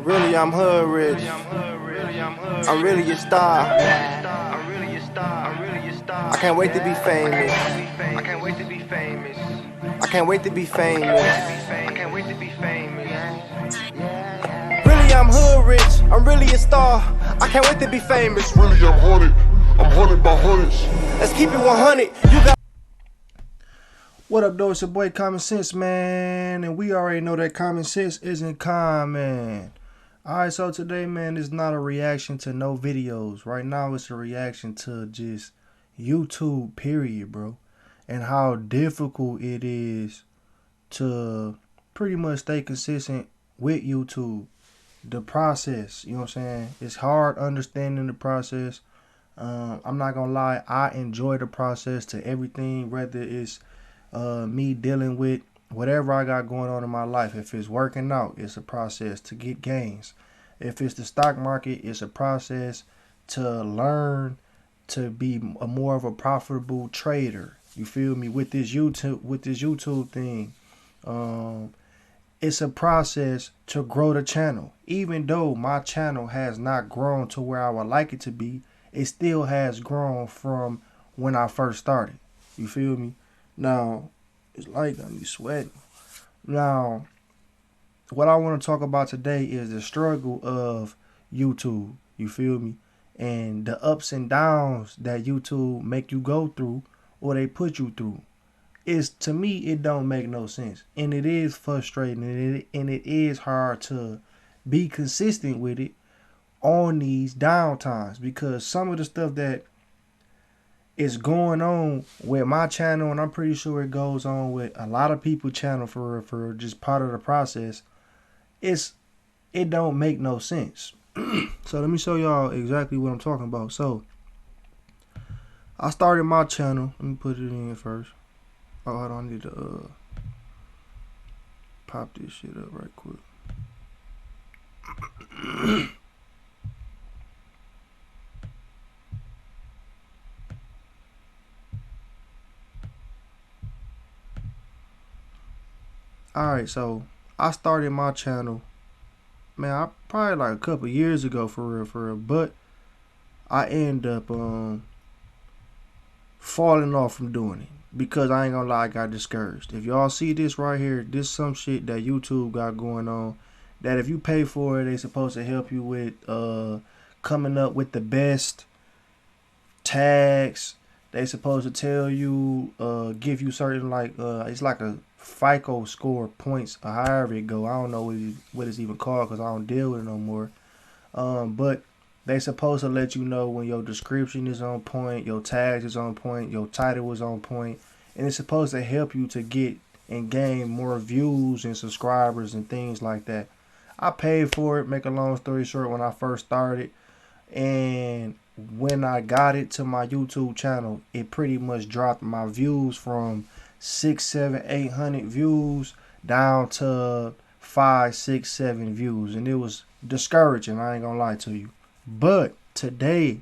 Really, I'm hood rich. I'm really a star. I can't wait to be famous. I can't wait to be famous. I can't wait to be famous. I can't wait to be famous. Really, I'm hood rich. I'm really a star. I can't wait to be famous. Really, I'm haunted. I'm haunted by hundreds. Let's keep it 100. You got. What up, though? It's your boy Common Sense, man. And we already know that common sense isn't common. Alright, so today, man, it's not a reaction to no videos. Right now, it's a reaction to just YouTube, period, bro. And how difficult it is to pretty much stay consistent with YouTube. The process, you know what I'm saying? It's hard understanding the process. I'm not gonna lie, I enjoy the process to everything, whether it's me dealing with whatever I got going on in my life. If it's working out, it's a process to get gains. If it's the stock market, it's a process to learn to be more of a profitable trader. You feel me? With this YouTube thing, it's a process to grow the channel. Even though my channel has not grown to where I would like it to be, it still has grown from when I first started. You feel me? Now, it's like got me sweating. Now, what I want to talk about today is the struggle of YouTube. You feel me? And the ups and downs that YouTube make you go through or they put you through. To me, it don't make no sense. And it is frustrating and it is hard to be consistent with it on these down times, because some of the stuff that is going on with my channel, and I'm pretty sure it goes on with a lot of people's channel for just part of the process, it don't make no sense. So let me show y'all exactly what I'm talking about. So I started my channel. Let me put it in first. Oh, hold on, I need to pop this shit up right quick. Alright, so I started my channel, man, probably like a couple years ago, for real, but I end up falling off from doing it because I ain't gonna lie, I got discouraged. If y'all see this right here, this some shit that YouTube got going on, that if you pay for it, they supposed to help you with coming up with the best tags. They supposed to tell you, give you certain, like, it's like a FICO score points, or however it go. I don't know what it's even called because I don't deal with it no more. But they supposed to let you know when your description is on point, your tags is on point, your title is on point, and it's supposed to help you to get and gain more views and subscribers and things like that. I paid for it, make a long story short, when I first started, and when I got it to my YouTube channel, it pretty much dropped my views from 600, 700, 800 views down to 5, 6, 7 views, and it was discouraging, I ain't gonna lie to you. But today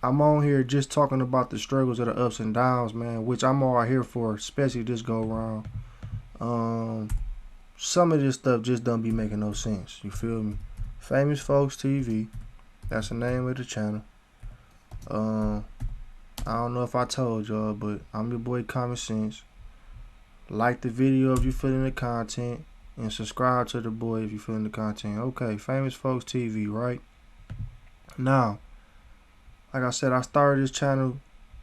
I'm on here just talking about the struggles of the ups and downs, man, which I'm all here for, especially this go around. Some of this stuff just don't be making no sense, you feel me? Famous Folks TV, that's the name of the channel. I don't know if I told y'all, but I'm your boy Common Sense. Like the video if you feeling the content, and subscribe to the boy if you feeling the content. Okay, Famous Folks TV, right? Now, like I said, I started this channel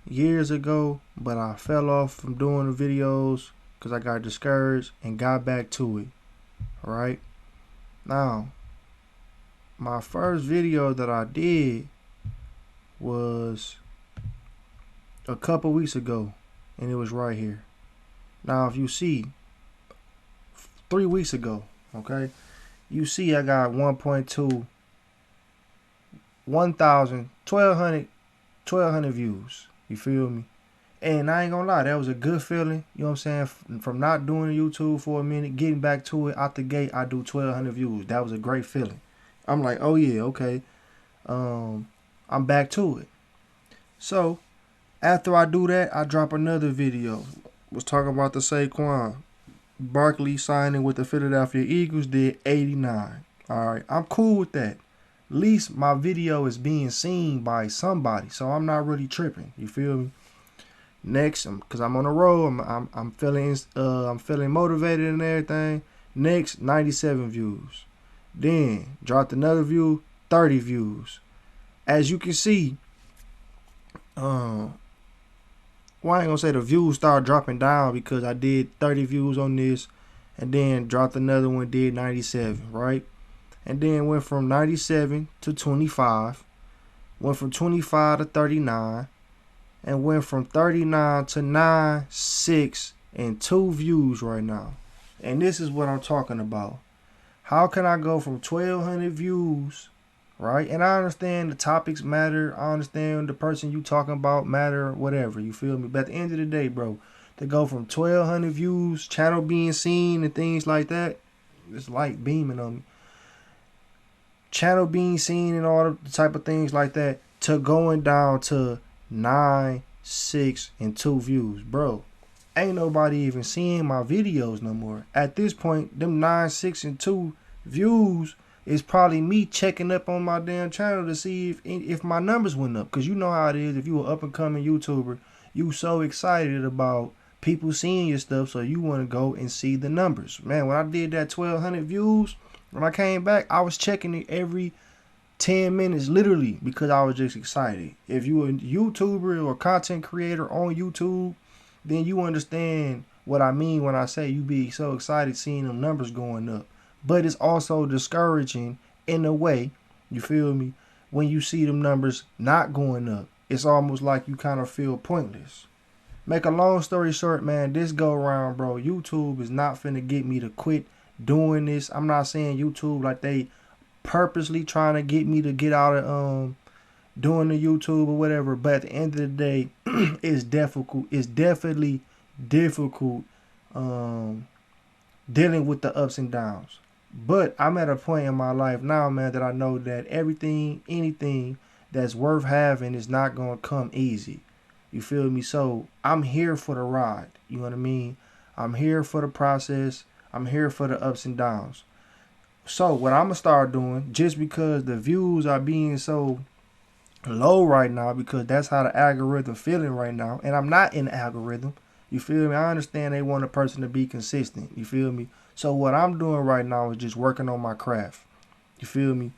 years ago, but I fell off from doing the videos because I got discouraged and got back to it. Right? Now, my first video that I did was a couple weeks ago, and it was right here. Now, if you see, 3 weeks ago, okay, you see I got 1.2, 1,000, 1,200 views. You feel me? And I ain't gonna lie, that was a good feeling. You know what I'm saying? From not doing YouTube for a minute, getting back to it out the gate, I do 1,200 views. That was a great feeling. I'm like, oh yeah, okay. I'm back to it. So after I do that, I drop another video. Was talking about the Saquon Barkley signing with the Philadelphia Eagles, did 89. Alright, I'm cool with that. At least my video is being seen by somebody, so I'm not really tripping. You feel me? Next, cause I'm on the road, I'm feeling motivated and everything. Next, 97 views. Then dropped another view, 30 views. As you can see, well, I ain't gonna say the views started dropping down because I did 30 views on this, and then dropped another one, did 97, right? And then went from 97 to 25, went from 25 to 39, and went from 39 to 9, 6, and 2 views right now. And this is what I'm talking about. How can I go from 1,200 views, right? And I understand the topics matter. I understand the person you talking about matter, whatever. You feel me? But at the end of the day, bro, to go from 1,200 views, channel being seen and things like that, it's like beaming on me. Channel being seen and all the type of things like that, to going down to 9, 6, and 2 views, bro. Ain't nobody even seeing my videos no more. At this point, them 9, 6, and 2 views is probably me checking up on my damn channel to see if my numbers went up. Cause you know how it is. If you an up and coming YouTuber, you so excited about people seeing your stuff, so you want to go and see the numbers. Man, when I did that 1,200 views, when I came back, I was checking it every 10 minutes, literally, because I was just excited. If you a YouTuber or content creator on YouTube, then you understand what I mean when I say you be so excited seeing them numbers going up. But it's also discouraging in a way, you feel me, when you see them numbers not going up. It's almost like you kind of feel pointless. Make a long story short, man, this go around, bro, YouTube is not finna get me to quit doing this. I'm not saying YouTube like they purposely trying to get me to get out of doing the YouTube or whatever, but at the end of the day, it's difficult. It's definitely difficult dealing with the ups and downs. But I'm at a point in my life now, man, that I know that anything that's worth having is not gonna come easy. You feel me? So I'm here for the ride. You know what I mean? I'm here for the process. I'm here for the ups and downs. So what I'm gonna start doing, just because the views are being so low right now, because that's how the algorithm feeling right now, and I'm not in the algorithm. You feel me? I understand they want a person to be consistent. You feel me? So what I'm doing right now is just working on my craft. You feel me?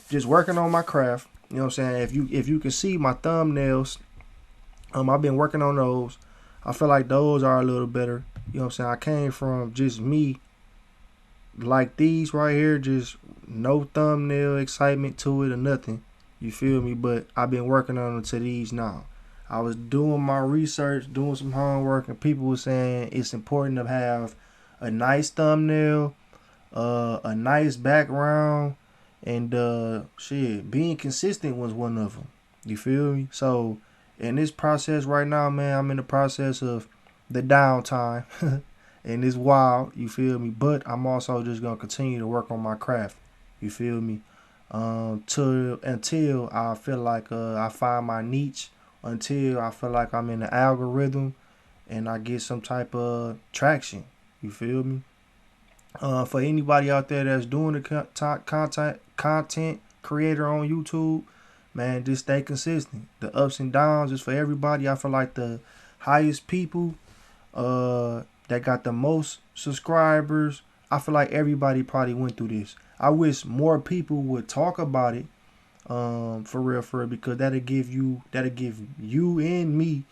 Just working on my craft. You know what I'm saying? If you can see my thumbnails, I've been working on those. I feel like those are a little better. You know what I'm saying? I came from just me like these right here, just no thumbnail excitement to it or nothing. You feel me? But I've been working on them to these now. I was doing my research, doing some homework, and people were saying it's important to have a nice thumbnail, a nice background, and being consistent was one of them. You feel me? So in this process right now, man, I'm in the process of the downtime. And it's wild, you feel me? But I'm also just gonna continue to work on my craft. You feel me? Until I feel like I find my niche, until I feel like I'm in the algorithm and I get some type of traction. You feel me? For anybody out there that's doing the content creator on YouTube, man, just stay consistent. The ups and downs is for everybody. I feel like the highest people that got the most subscribers, I feel like everybody probably went through this. I wish more people would talk about it, for real, because that'll give you and me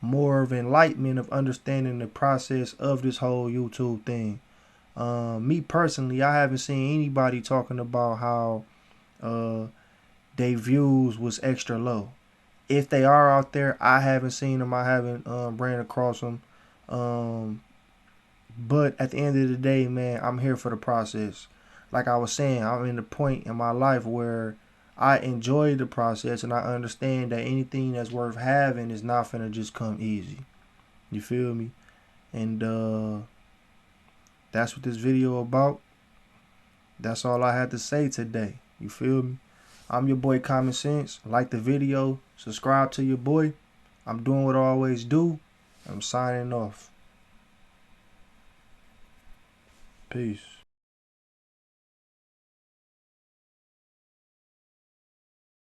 more of enlightenment of understanding the process of this whole YouTube thing. Me personally, I haven't seen anybody talking about how their views was extra low. If they are out there, I haven't seen them. I haven't ran across them. But at the end of the day, man, I'm here for the process. Like I was saying, I'm in the point in my life where I enjoy the process and I understand that anything that's worth having is not finna just come easy. You feel me? And that's what this video about. That's all I had to say today. You feel me? I'm your boy Common Sense. Like the video, subscribe to your boy. I'm doing what I always do. I'm signing off. Peace.